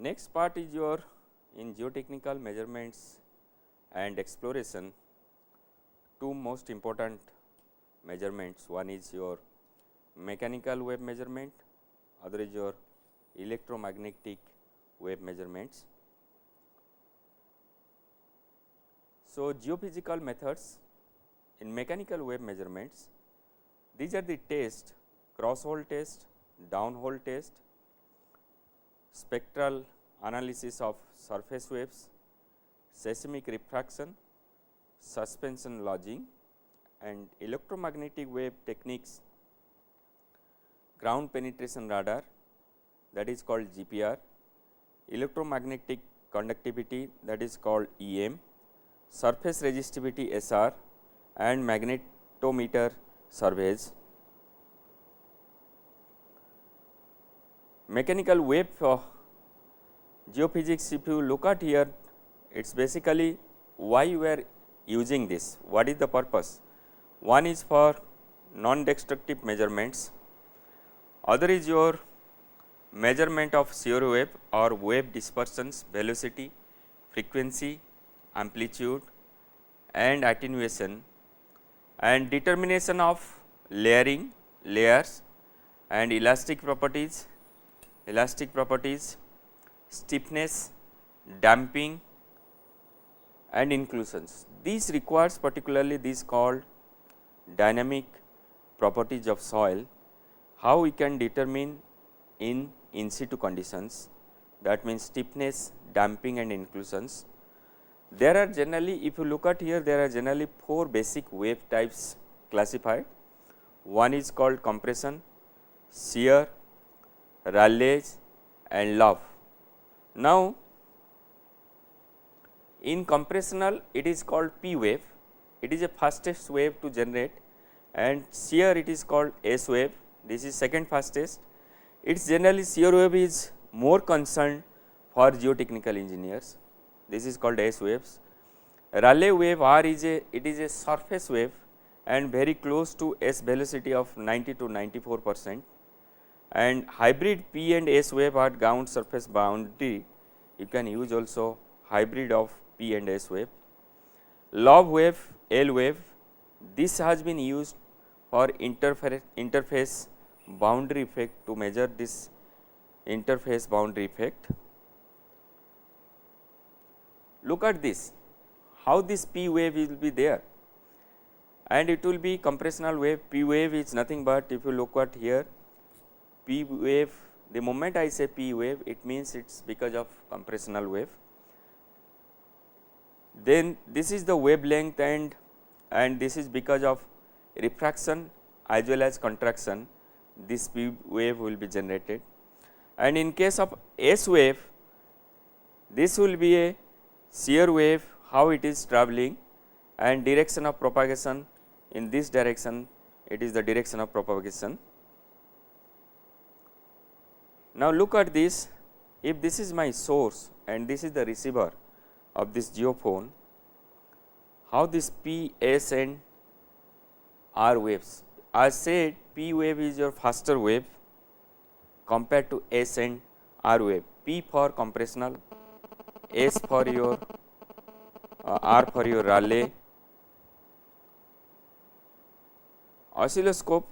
Next part is your in geotechnical measurements and exploration, two most important measurements. One is your mechanical wave measurement, other is your electromagnetic wave measurements. So, geophysical methods in mechanical wave measurements, these are the tests: cross hole test, downhole test, spectral analysis of surface waves, seismic refraction, suspension lodging, and electromagnetic wave techniques, ground penetration radar, that is called GPR, electromagnetic conductivity, that is called EM, surface resistivity SR, and magnetometer surveys. Mechanical wave geophysics, if you look at here, it is basically why we are using this, what is the purpose. One is for non-destructive measurements, other is your measurement of shear wave or wave dispersions, velocity, frequency, amplitude and attenuation, and determination of layering, layers and elastic properties, stiffness, damping and inclusions. These requires particularly these called dynamic properties of soil, how we can determine in situ conditions, that means stiffness, damping and inclusions. There are generally, if you look at here, there are generally 4 basic wave types classified. One is called compression, shear, Rayleigh and lobe. Now, in compressional it is called P wave, it is a fastest wave to generate, and shear it is called S wave, this is second fastest. It is generally shear wave is more concerned for geotechnical engineers, this is called S waves. Rayleigh wave R is a surface wave and very close to S velocity of 90 to 94%, and hybrid P and S wave are ground surface boundary, you can use also hybrid of P and S wave. Lobe wave, L wave, this has been used for interface boundary effect, to measure this interface boundary effect. Look at this, how this P wave will be there, and it will be compressional wave. P wave is nothing but, if you look at here, P wave, the moment I say P wave, it means it is because of compressional wave. Then this is the wavelength, and this is because of refraction as well as contraction, this P wave will be generated. And in case of S wave, this will be a shear wave, how it is travelling, and direction of propagation, in this direction it is the direction of propagation. Now, look at this, if this is my source and this is the receiver of this geophone, how this P, S and R waves. I said P wave is your faster wave compared to S and R wave, P for compressional, S for your R for your Rayleigh. Oscilloscope,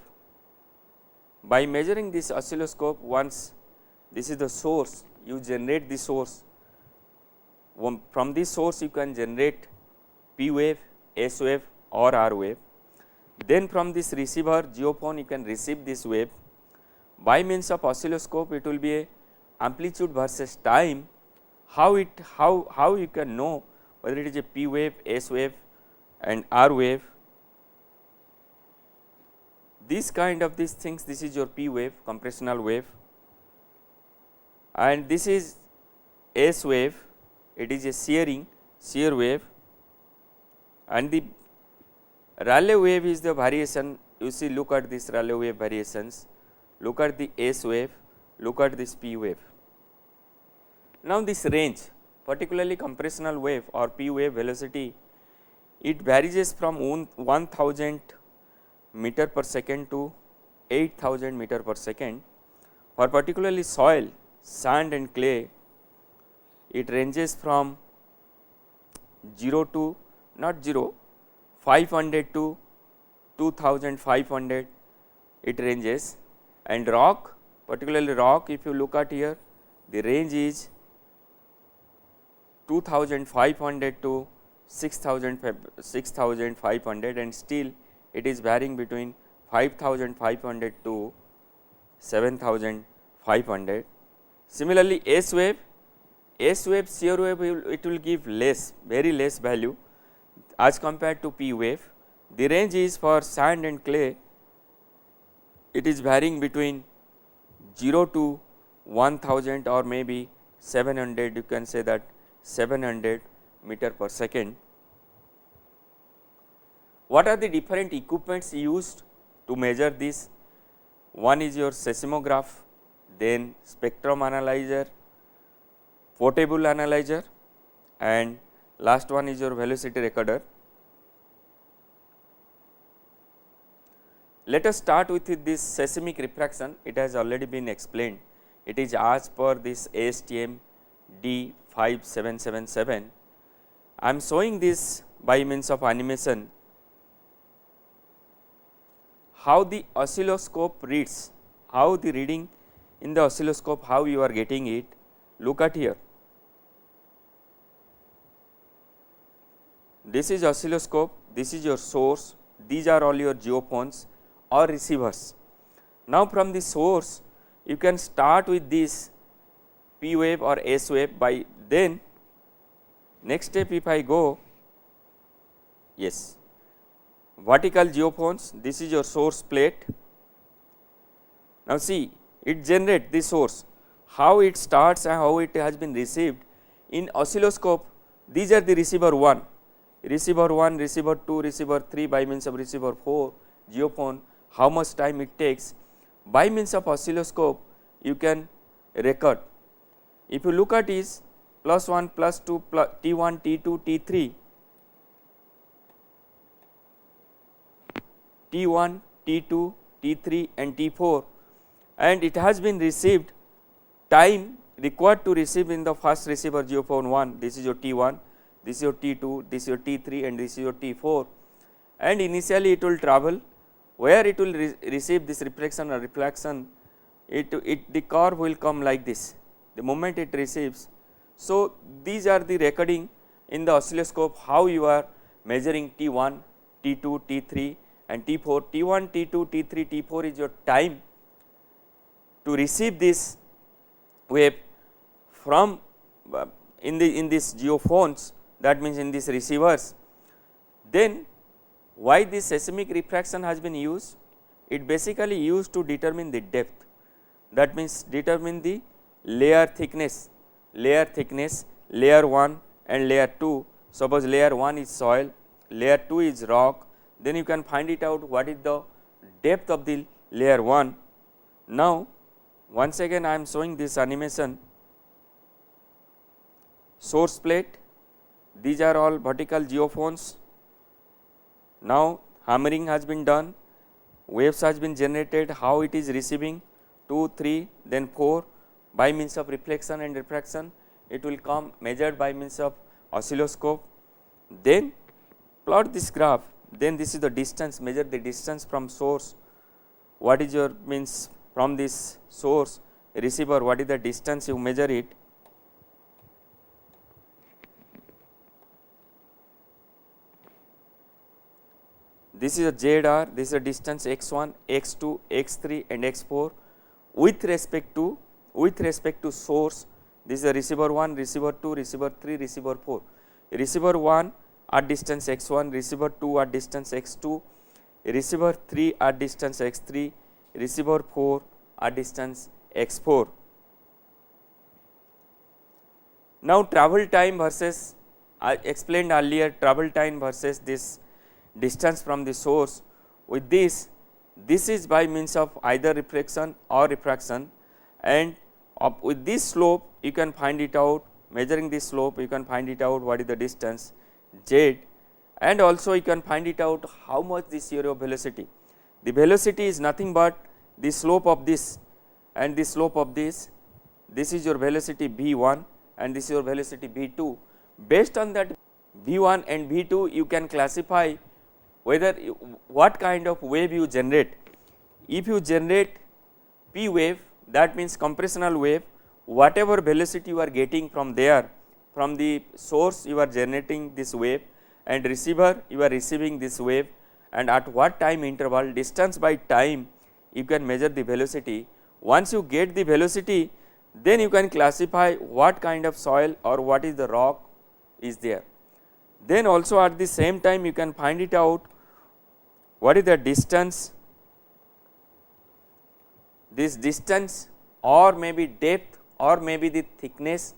by measuring this oscilloscope, once this is the source, you generate the source, from this source you can generate P wave, S wave or R wave. Then from this receiver geophone you can receive this wave. By means of oscilloscope, it will be a amplitude versus time, how you can know whether it is a P wave, S wave and R wave. This kind of these things, this is your P wave, compressional wave, and this is S wave, it is a shear wave, and the Rayleigh wave is the variation. You see, look at this Rayleigh wave variations, look at the S wave, look at this P wave. Now, this range, particularly compressional wave or P wave velocity, it varies from 1000 meter per second to 8000 meter per second. For particularly soil, sand and clay, it ranges from 0 to not 0 500 to 2500 it ranges, and rock, particularly rock, if you look at here, the range is 2500 to 6500, and still it is varying between 5500 to 7500. Similarly, S wave shear wave it will give less, very less value as compared to P wave. The range is for sand and clay, it is varying between 0 to 1000 or maybe 700, you can say that 700 meter per second. What are the different equipments used to measure this? One is your seismograph, then spectrum analyzer, portable analyzer, and last one is your velocity recorder. Let us start with this seismic refraction. It has already been explained. It is as per this ASTM D5777. I am showing this by means of animation, how the oscilloscope reads, how the reading in the oscilloscope, how you are getting it. Look at here. This is oscilloscope, this is your source, these are all your geophones or receivers. Now, from the source you can start with this P wave or S wave. By then next step, if I go, yes, vertical geophones, this is your source plate. Now, see, it generates the source, how it starts and how it has been received. In oscilloscope, these are the receiver 1, receiver 1, receiver 2, receiver 3, by means of receiver 4, geophone, how much time it takes. By means of oscilloscope you can record. If you look at is +1, +2, T1, T2, T3, T1, T2, T3 and T4, and it has been received time required to receive in the first receiver geophone 1, this is your T1, this is your T2, this is your T3 and this is your T4, and initially it will travel, where it will receive this reflection or reflection, the curve will come like this the moment it receives. So, these are the recording in the oscilloscope, how you are measuring T1, T2, T3 and T4. T1, T2, T3, T4 is your time to receive this wave from in these geophones, that means in these receivers. Then why this seismic refraction has been used? It basically used to determine the depth, that means determine the layer thickness, layer 1 and layer 2. Suppose layer 1 is soil, layer 2 is rock, then you can find it out what is the depth of the layer 1. Now, once again I am showing this animation. Source plate, these are all vertical geophones. Now, hammering has been done, waves has been generated, how it is receiving 2, 3, then 4 by means of reflection and refraction, it will come measured by means of oscilloscope. Then plot this graph, then this is the distance, measure the distance from source, what is your means from this source receiver, what is the distance you measure it. This is a ZR, this is a distance x1, x2, x3 and x4 with respect to source. This is a receiver 1, receiver 2, receiver 3, receiver 4. Receiver 1 at distance x1, receiver 2 at distance x2, receiver 3 at distance x3, receiver 4 at distance x4. Now, travel time versus, I explained earlier, travel time versus this distance from the source. With this is by means of either reflection or refraction, and with this slope you can find it out, measuring this slope you can find it out what is the distance z, and also you can find it out how much this your velocity. The velocity is nothing but the slope of this and the slope of this. This is your velocity v1, and this is your velocity V2. Based on that V1 and V2 you can classify whether what kind of wave you generate. If you generate P wave, that means compressional wave, whatever velocity you are getting from there, from the source you are generating this wave, and receiver you are receiving this wave, and at what time interval, distance by time you can measure the velocity. Once you get the velocity, then you can classify what kind of soil or what is the rock is there. Then also at the same time you can find it out what is the distance, this distance or maybe depth or maybe the thickness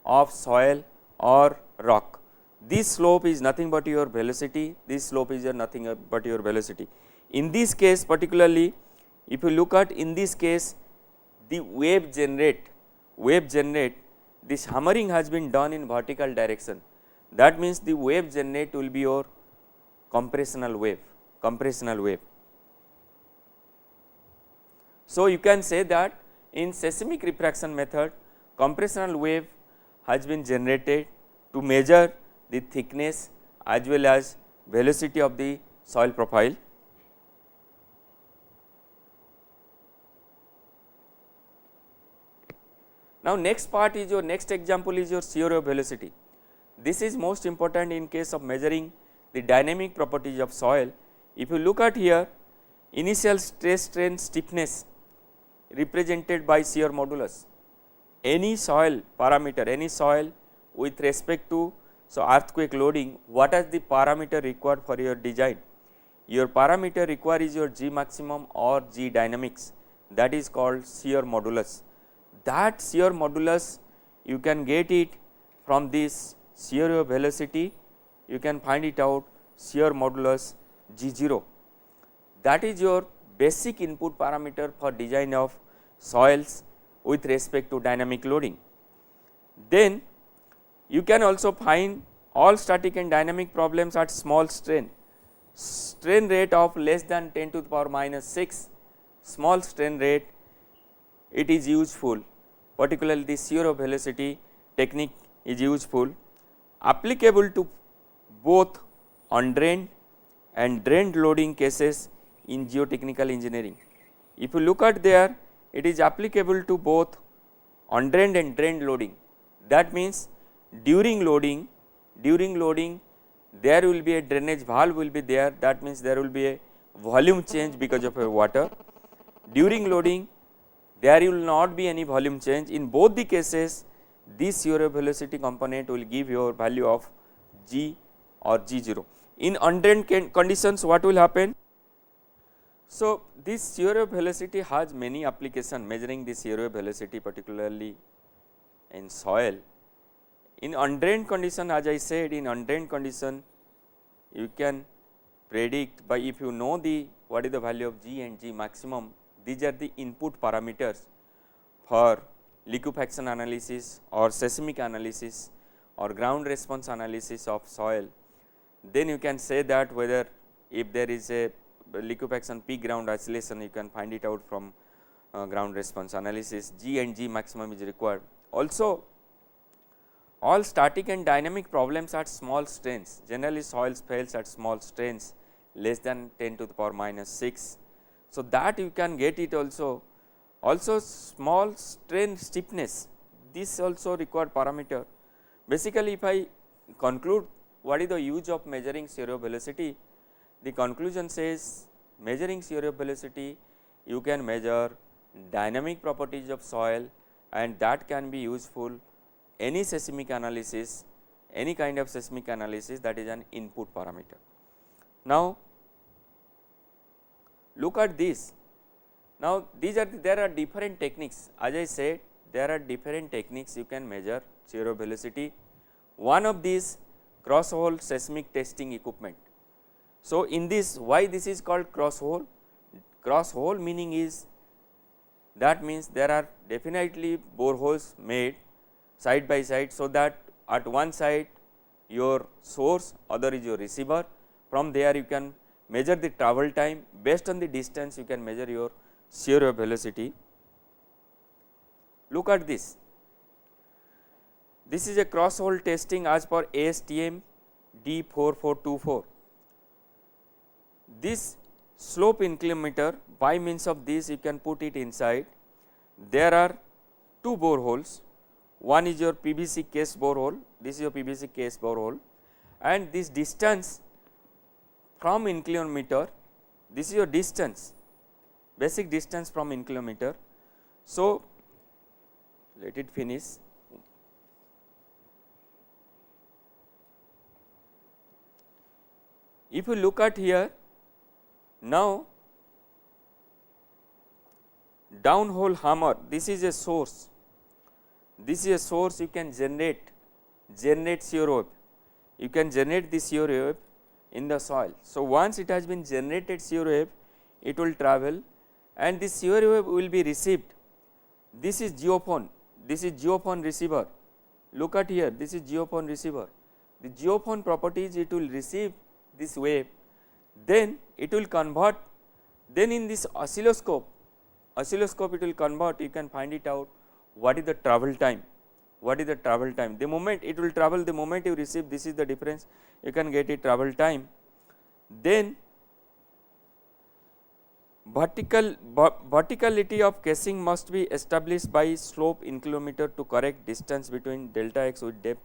of soil or rock. This slope is nothing but your velocity, this slope is nothing but your velocity. In this case particularly, if you look at in this case the wave generate, this hammering has been done in vertical direction. That means the wave generate will be your compressional wave. So you can say that in seismic refraction method, compressional wave has been generated to measure the thickness as well as velocity of the soil profile. Now next part is your next example is your shear wave velocity. This is most important in case of measuring the dynamic properties of soil. If you look at here, initial stress strain stiffness represented by shear modulus. Any soil parameter, any soil with respect to earthquake loading, what is the parameter required for your design? Your parameter required is your G maximum or G dynamics, that is called shear modulus. That shear modulus you can get it from this shear wave velocity, you can find it out shear modulus G0. That is your basic input parameter for design of soils with respect to dynamic loading. Then you can also find all static and dynamic problems at small strain rate of less than 10 to the power minus 6, small strain rate, it is useful, particularly the shear wave velocity technique is useful, applicable to both undrained and drained loading cases in geotechnical engineering. If you look at there, it is applicable to both undrained and drained loading. That means during loading there will be a drainage valve will be there, that means there will be a volume change because of a water. During loading there will not be any volume change. In both the cases this shear wave velocity component will give your value of G or G0. In undrained conditions what will happen? So this shear wave velocity has many applications, measuring the shear wave velocity particularly in soil. In undrained condition, as I said, in undrained condition you can predict by, if you know the what is the value of G and G maximum, these are the input parameters for liquefaction analysis or seismic analysis or ground response analysis of soil. Then you can say that whether if there is a liquefaction peak ground oscillation, you can find it out from ground response analysis. G and G maximum is required. Also all static and dynamic problems at small strains, generally soils fails at small strains less than 10 to the power minus 6. So that you can get it also. Also small strain stiffness, this also required parameter. Basically if I conclude what is the use of measuring shear wave velocity, the conclusion says measuring shear wave velocity you can measure dynamic properties of soil, and that can be useful any seismic analysis, any kind of seismic analysis, that is an input parameter. Now look at this. Now these are there are different techniques, as I said there are different techniques you can measure shear wave velocity. One of these cross hole seismic testing equipment. So in this, why this is called cross hole? Cross hole meaning is, that means there are definitely boreholes made side by side, so that at one side your source, other is your receiver. From there you can measure the travel time, based on the distance you can measure your shear wave velocity. Look at this. This is a cross hole testing as per ASTM D4424. This slope inclinometer, by means of this you can put it inside. There are two boreholes, one is your PVC case borehole, this is your PVC case borehole, and this distance from inclinometer, this is your distance, basic distance from inclinometer. So, let it finish. If you look at here, now downhole hammer, this is a source, this is a source you can generate shear wave, you can generate this shear wave in the soil. So, once it has been generated shear wave, it will travel and this shear wave will be received. This is geophone, this is geophone receiver, look at here, this is geophone receiver. The geophone properties, it will receive this wave, then it will convert, then in this oscilloscope it will convert, you can find it out what is the travel time, the moment it will travel, the moment you receive, this is the difference, you can get it travel time. Then verticality of casing must be established by slope inclinometer to correct distance between delta x with depth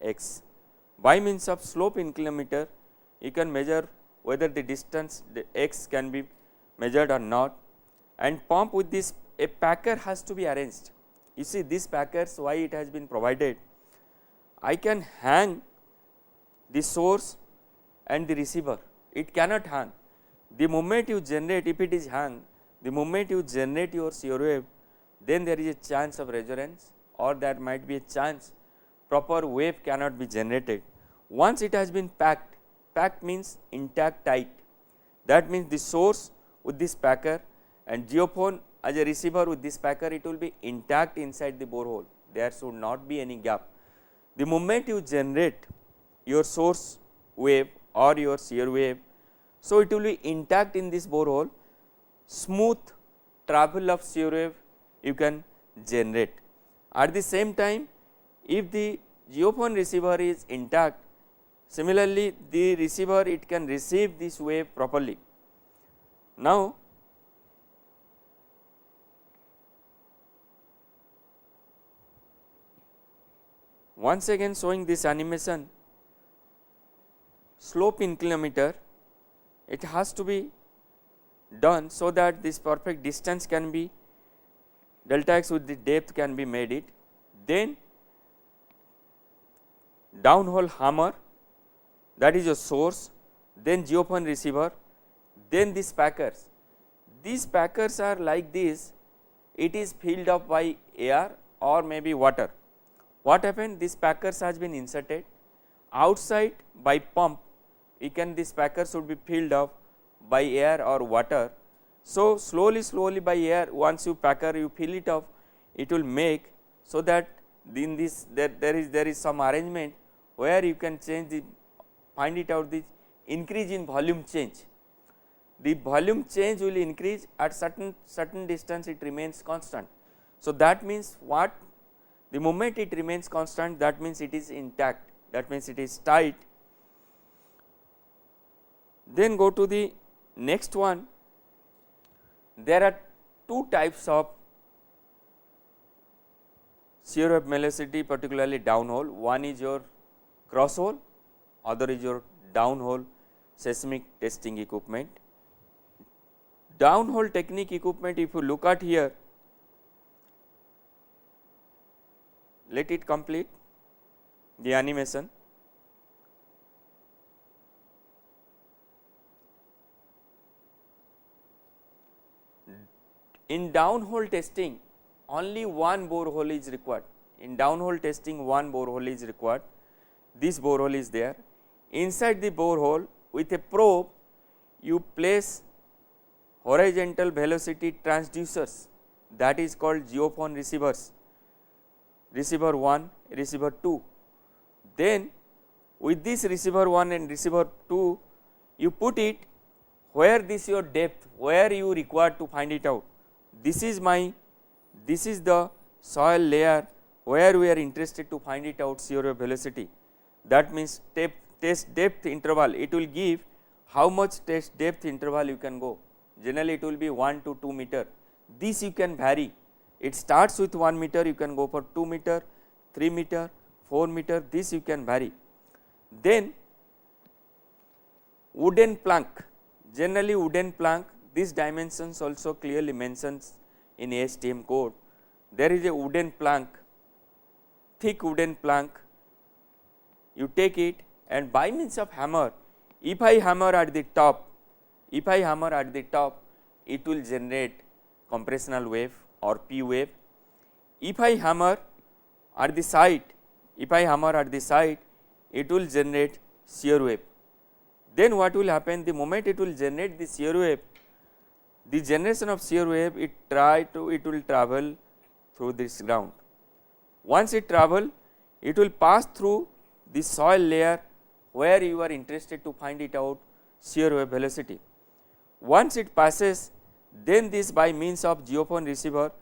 x. By means of slope inclinometer, you can measure whether the distance x can be measured or not, and pump with this, a packer has to be arranged. You see this packers, why it has been provided, I can hang the source and the receiver, it cannot hang. The moment you generate, if it is hung, the moment you generate your shear wave, then there is a chance of resonance, or there might be a chance proper wave cannot be generated. Once it has been packed, packed means intact, tight, that means the source with this packer and geophone as a receiver with this packer, it will be intact inside the borehole, there should not be any gap. The moment you generate your source wave or your shear wave, so it will be intact in this borehole, smooth travel of shear wave you can generate. At the same time, if the geophone receiver is intact, similarly the receiver, it can receive this wave properly. Now, once again showing this animation, slope inclinometer, it has to be done so that this perfect distance can be, delta x with the depth can be made it. Then downhole hammer, that is your source, then geophone receiver, then these packers. These packers are like this, it is filled up by air or maybe water. What happened? This packers has been inserted outside by pump, this packer should be filled up by air or water. So, slowly by air, once you packer, you fill it up, it will make, so that in this there is some arrangement where you can change the, find it out, the increase in volume change. The volume change will increase at certain distance, it remains constant. So, that means what? The moment it remains constant, that means it is intact, that means it is tight. Then go to the next one. There are two types of shear wave velocity, particularly downhole. One is your cross hole, other is your downhole seismic testing equipment. Downhole technique equipment, if you look at here, let it complete the animation. In downhole testing, only one borehole is required. In downhole testing, one borehole is required. This borehole is there. Inside the borehole, with a probe, you place horizontal velocity transducers, that is called geophone receivers, receiver 1, receiver 2. Then with this receiver 1 and receiver 2, you put it where this your depth, where you require to find it out. This is the soil layer where we are interested to find it out shear wave velocity. That means test depth interval, it will give how much test depth interval you can go. Generally it will be 1 to 2 meter. This you can vary. It starts with 1 meter, you can go for 2 meter, 3 meter, 4 meter, this you can vary. Then wooden plank, generally wooden plank, these dimensions also clearly mentions in ASTM code. There is a wooden plank, thick wooden plank, you take it and by means of hammer, if I hammer at the top, it will generate compressional wave or P wave. If I hammer at the side, it will generate shear wave. Then what will happen, the moment it will generate the shear wave, the generation of shear wave, it will travel through this ground. Once it travel, it will pass through the soil layer where you are interested to find it out shear wave velocity. Once it passes, then this by means of geophone receiver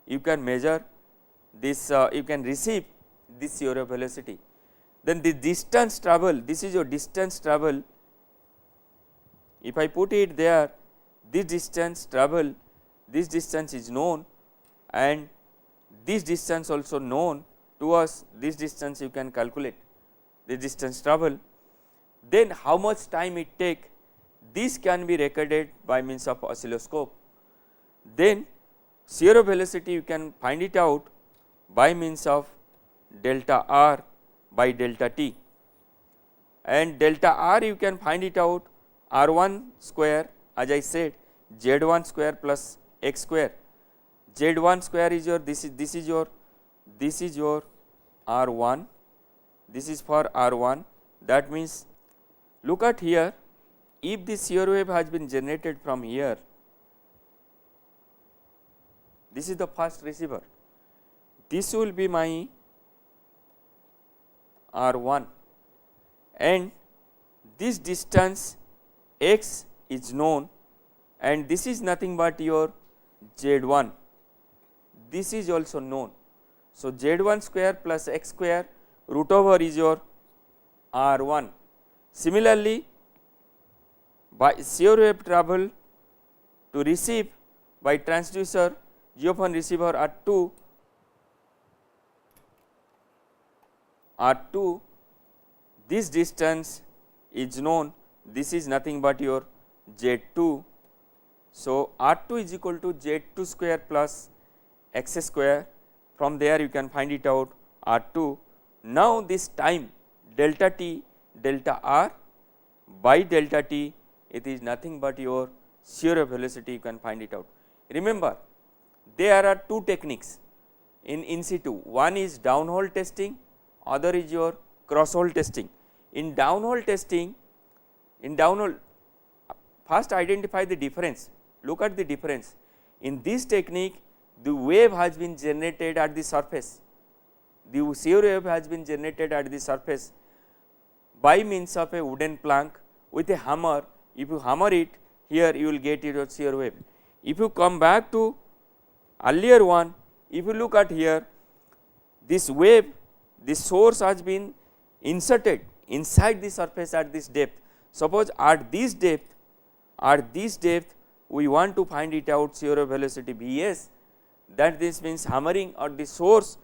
you can measure this, you can receive this shear wave velocity. Then the distance travel, this is your distance travel. If I put it there, this distance travel, this distance is known and this distance also known to us, this distance you can calculate, the distance travel. Then how much time it take, this can be recorded by means of oscilloscope. Then shear wave velocity you can find it out by means of delta R by delta T, and delta R you can find it out R1 square, as I said, Z1 square plus X square. Z1 square is your, this is your R1, this is for R1. That means, look at here, if the shear wave has been generated from here, this is the first receiver, this will be my R1 and this distance X is known and this is nothing but your Z1, this is also known. So, Z1 square plus X square root over is your R1. Similarly, by shear wave travel to receive by transducer geophone receiver R2, this distance is known, this is nothing but your Z2. So, R2 is equal to Z2 square plus X square, from there you can find it out R2. Now, this time delta T delta R by delta T, it is nothing but your shear wave velocity, you can find it out. Remember, there are two techniques in situ, one is downhole testing, other is your cross hole testing. In downhole testing, first identify the difference, look at the difference. In this technique, the wave has been generated at the surface, the shear wave has been generated at the surface by means of a wooden plank with a hammer. If you hammer it here, you will get your shear wave. If you come back to earlier one, if you look at here, this wave, this source has been inserted inside the surface at this depth. Suppose at this depth we want to find it out shear wave velocity Vs, that this means hammering at the source,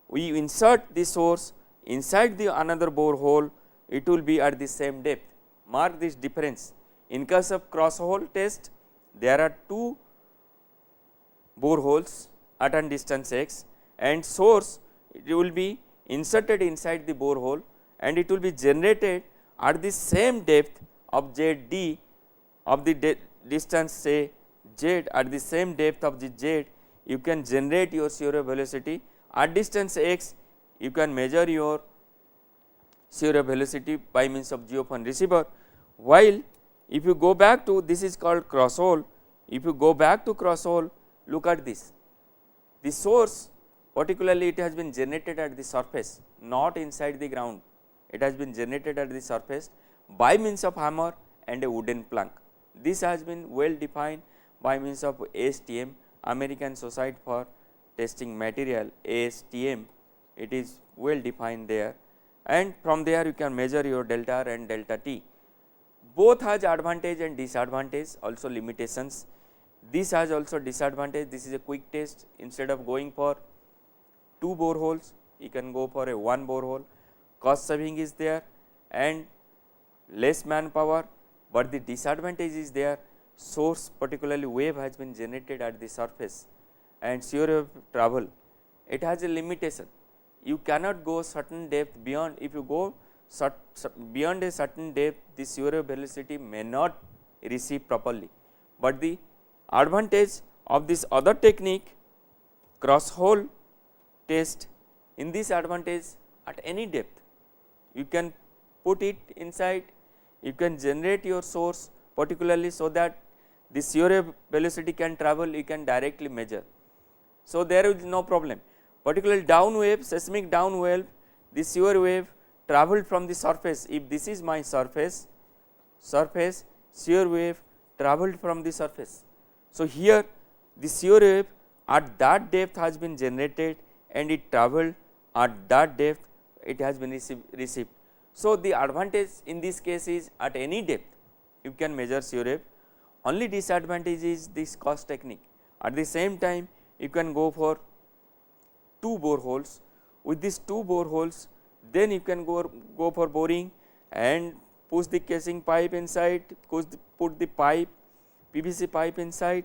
we insert the source inside the another borehole, it will be at the same depth. Mark this difference. In case of cross hole test, there are two boreholes at a distance x and source, it will be inserted inside the borehole and it will be generated at the same depth of ZD of the distance say Z, at the same depth of the Z you can generate your shear wave velocity. At distance x you can measure your shear wave velocity by means of geophone receiver, while if you go back to, this is called cross hole, if you go back to cross hole, look at this, the source particularly it has been generated at the surface, not inside the ground, it has been generated at the surface by means of hammer and a wooden plank. This has been well defined by means of ASTM, American Society for Testing Material, ASTM. it is well defined there, and from there you can measure your delta R and delta T. Both has advantage and disadvantage, also limitations. This has also disadvantage. This is a quick test. Instead of going for 2 boreholes, you can go for a 1 borehole. Cost saving is there and less manpower, but the disadvantage is there. Source, particularly wave, has been generated at the surface, and shear wave travel, it has a limitation. You cannot go certain depth beyond. If you go beyond a certain depth, the shear wave velocity may not receive properly. But the advantage of this other technique, cross hole test, in this advantage at any depth you can put it inside, you can generate your source particularly so that the shear wave velocity can travel, you can directly measure. So, there is no problem. Particularly down wave, seismic down wave, the shear wave traveled from the surface. If this is my surface, shear wave traveled from the surface. So, here the shear wave at that depth has been generated and it traveled at that depth, it has been received. So, the advantage in this case is at any depth you can measure shear wave. Only disadvantage is this cost technique. At the same time, you can go for 2 boreholes. With these 2 boreholes, then you can go for boring and push the casing pipe inside, put the pipe, PVC pipe inside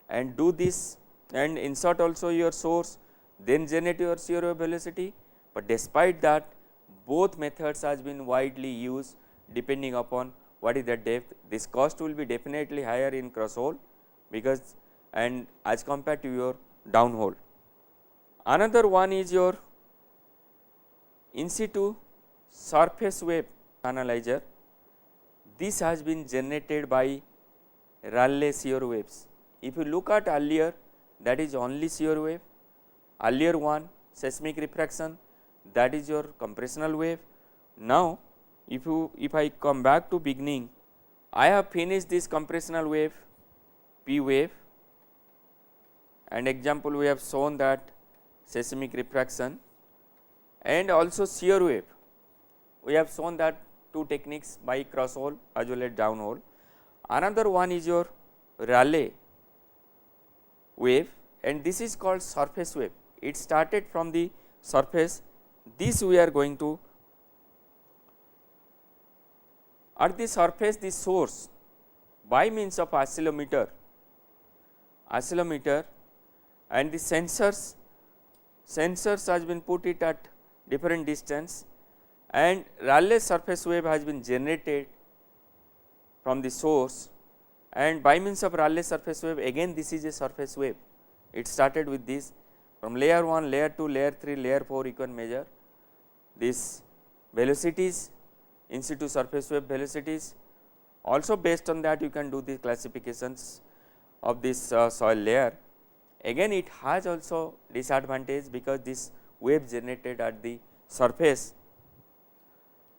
and do this and insert also your source, then generate your shear wave velocity. But despite that, both methods has been widely used depending upon what is the depth. This cost will be definitely higher in cross hole because and as compared to your down hole. Another one is your in situ surface wave analyzer. This has been generated by Rayleigh shear waves. If you look at earlier, that is only shear wave. Earlier one, seismic refraction, that is your compressional wave. Now, if I come back to beginning, I have finished this compressional wave, P wave, and example we have shown that seismic refraction and also shear wave. We have shown that 2 techniques by cross hole as well as down hole. Another one is your Rayleigh wave and this is called surface wave. It started from the surface. This we are going to at the surface, the source by means of oscillometer and the sensors has been put it at different distance and Rayleigh surface wave has been generated from the source, and by means of Rayleigh surface wave, again this is a surface wave. It started with this from layer 1, layer 2, layer 3, layer 4 you can measure this velocities, in situ surface wave velocities. Also based on that you can do the classifications of this soil layer. Again it has also disadvantage because this wave generated at the surface.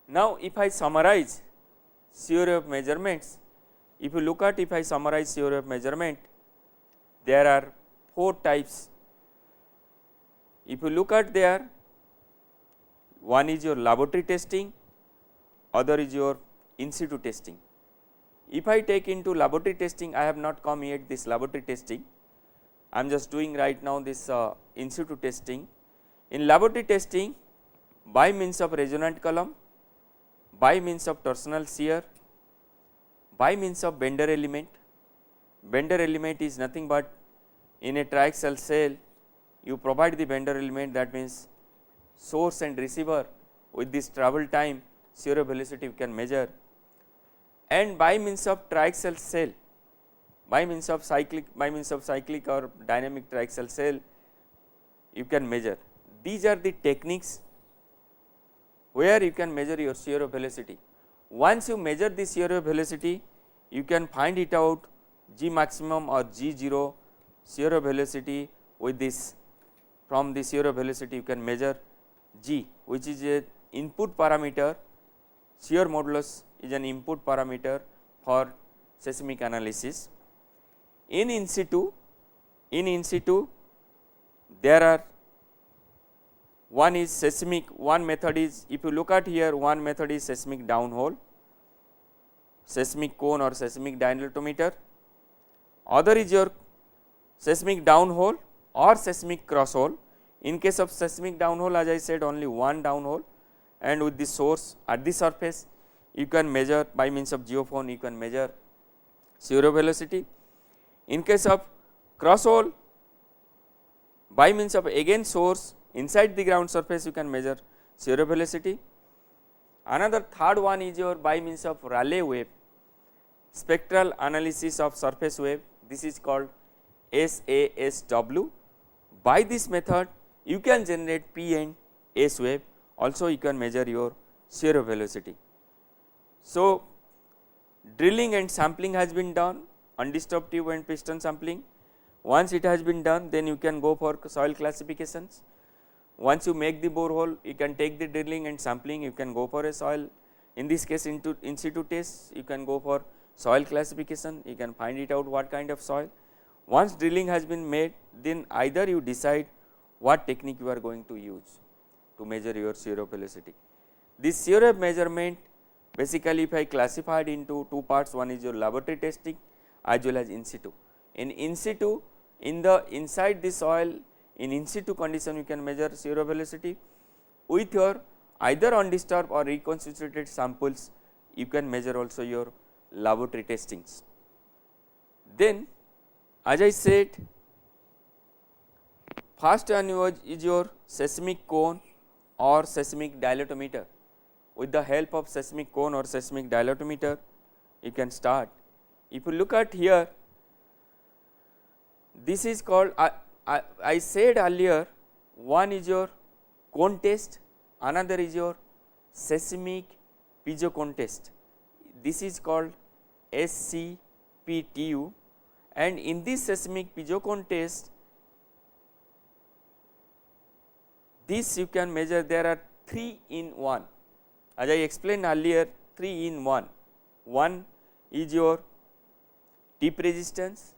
Now, if I summarize shear wave measurements, if you look at, if I summarize shear wave measurement, there are 4 types. If you look at there, one is your laboratory testing, other is your in situ testing. If I take into laboratory testing, I have not come yet this laboratory testing, I am just doing right now this in situ testing. In laboratory testing, by means of resonant column, by means of torsional shear, by means of bender element. Bender element is nothing but in a triaxial cell you provide the bender element, that means source and receiver with this travel time shear wave velocity you can measure, and by means of triaxial cell, by means of cyclic or dynamic triaxial cell you can measure. These are the techniques where you can measure your shear wave velocity. Once you measure the shear wave velocity, you can find it out G maximum or G0 shear wave velocity with this. From the shear wave velocity you can measure G, which is a input parameter. Shear modulus is an input parameter for seismic analysis. In situ there are one is seismic, one method is, if you look at here, one method is seismic downhole, seismic cone or seismic dynatometer, other is your seismic downhole or seismic crosshole. In case of seismic downhole, as I said, only one downhole, and with the source at the surface you can measure by means of geophone, you can measure zero velocity. In case of crosshole, by means of again source inside the ground surface you can measure zero velocity. Another third one is your by means of Rayleigh wave, spectral analysis of surface wave, this is called SASW. By this method you can generate P and S wave, also you can measure your zero velocity. So, drilling and sampling has been done, undisturbed tube and piston sampling. Once it has been done, then you can go for soil classifications. Once you make the borehole, you can take the drilling and sampling, you can go for a soil, in this case into in situ test, you can go for soil classification, you can find it out what kind of soil. Once drilling has been made, then either you decide what technique you are going to use to measure your zero velocity. This zero wave measurement, basically if I classified into two parts, one is your laboratory testing as well as in situ. In situ, in the inside the soil, in situ condition you can measure zero velocity with your either undisturbed or reconstituted samples, you can measure also your laboratory testings. Then as I said, first one is your seismic cone or seismic dilatometer. With the help of seismic cone or seismic dilatometer you can start. If you look at here, this is called, I said earlier, one is your cone test, another is your seismic piezo cone test. This is called SCPTU, and in this seismic piezo cone test, this you can measure, there are 3 in 1. As I explained earlier, 3 in 1. One is your tip resistance,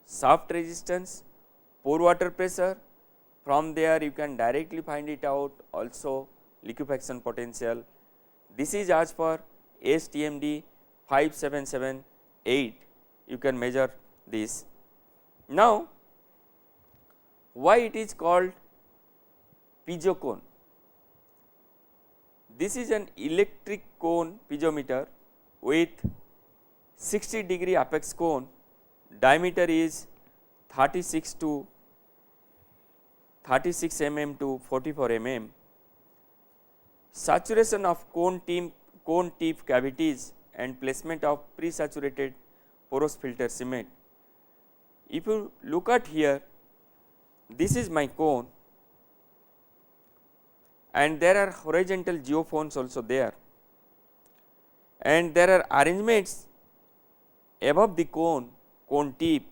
shaft resistance, pore water pressure. From there you can directly find it out, also liquefaction potential. This is as per STMD 5778, you can measure this. Now, why it is called piezo cone? This is an electric cone piezometer with 60-degree apex cone, diameter is 36 mm to 44 mm. Saturation of cone tip cavities and placement of pre-saturated porous filter cement. If you look at here, this is my cone and there are horizontal geophones also there, and there are arrangements above the cone tip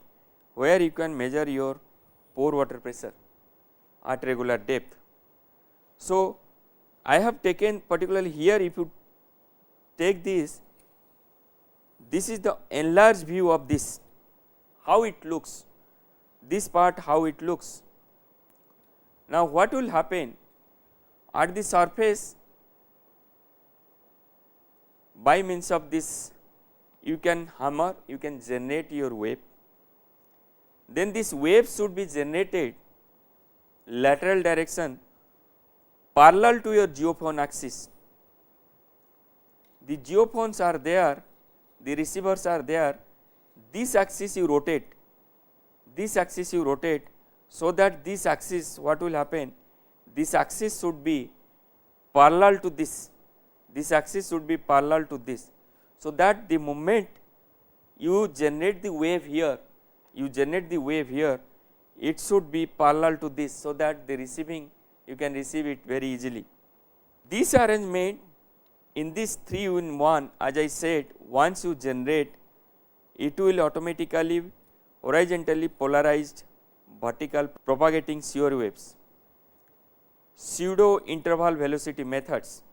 where you can measure your pore water pressure at regular depth. So, I have taken particularly here, if you take this is the enlarged view of this, how it looks, this part how it looks. Now, what will happen at the surface, by means of this you can hammer, you can generate your wave. Then this wave should be generated lateral direction parallel to your geophone axis. The geophones are there, the receivers are there, this axis you rotate, so that this axis, what will happen, this axis should be parallel to this, should be parallel to this, so that the moment you generate the wave here, it should be parallel to this, so that the receiving, you can receive it very easily. This arrangement in this 3 in 1, as I said, once you generate, it will automatically horizontally polarized vertical propagating shear waves. Pseudo interval velocity methods.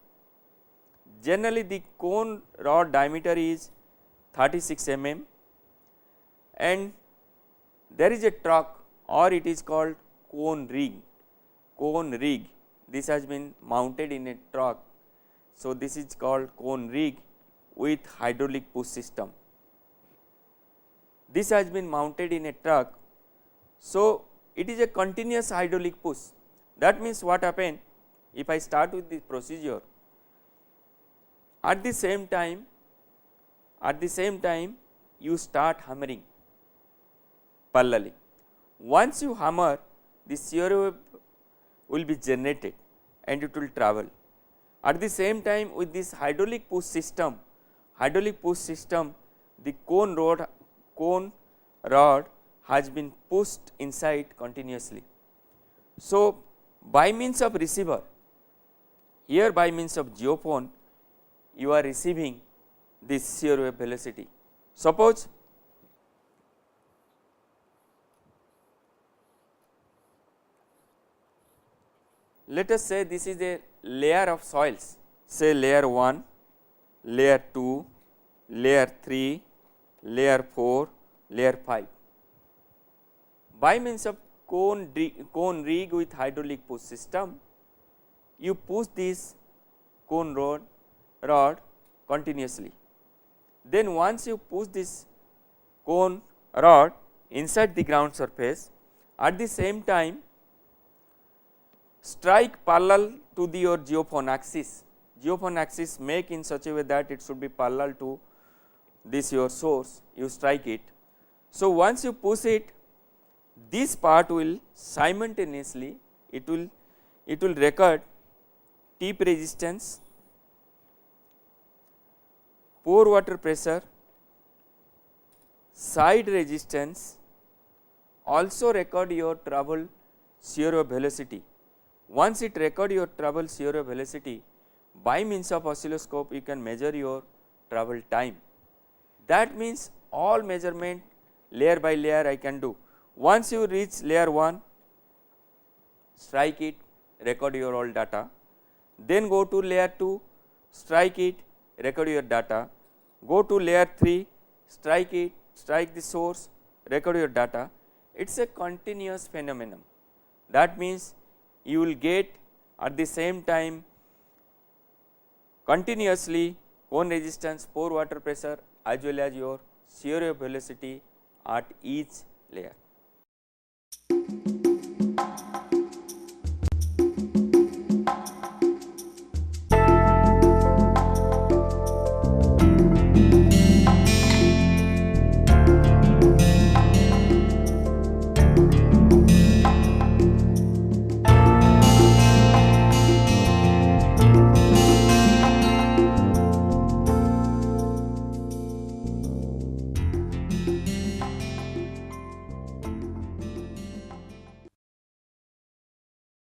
Generally the cone rod diameter is 36 mm and there is a truck, or it is called cone rig. this has been mounted in a truck. So, this is called cone rig with hydraulic push system. This has been mounted in a truck. So, it is a continuous hydraulic push. That means what happen, if I start with this procedure, at the same time you start hammering parallelly. Once you hammer, the shear wave will be generated and it will travel. At the same time, with this hydraulic push system, the cone rod has been pushed inside continuously. So, by means of receiver, here by means of geophone, you are receiving this shear wave velocity. Suppose let us say this is a layer of soils, say layer 1, layer 2, layer 3, layer 4, layer 5. By means of cone rig with hydraulic push system, you push this cone rod continuously. Then once you push this cone rod inside the ground surface, at the same time strike parallel to your geophone axis. Geophone axis make in such a way that it should be parallel to this your source, you strike it. So, once you push it, this part will simultaneously it will record tip resistance, pore water pressure, side resistance, also record your travel shear wave velocity. Once it record your travel shear wave velocity, by means of oscilloscope you can measure your travel time. That means all measurement layer by layer I can do. Once you reach layer 1, strike it, record your all data, then go to layer 2, strike it, record your data, go to layer 3, strike it, strike the source, record your data. It is a continuous phenomenon. That means you will get at the same time continuously cone resistance, pore water pressure as well as your shear wave velocity at each layer.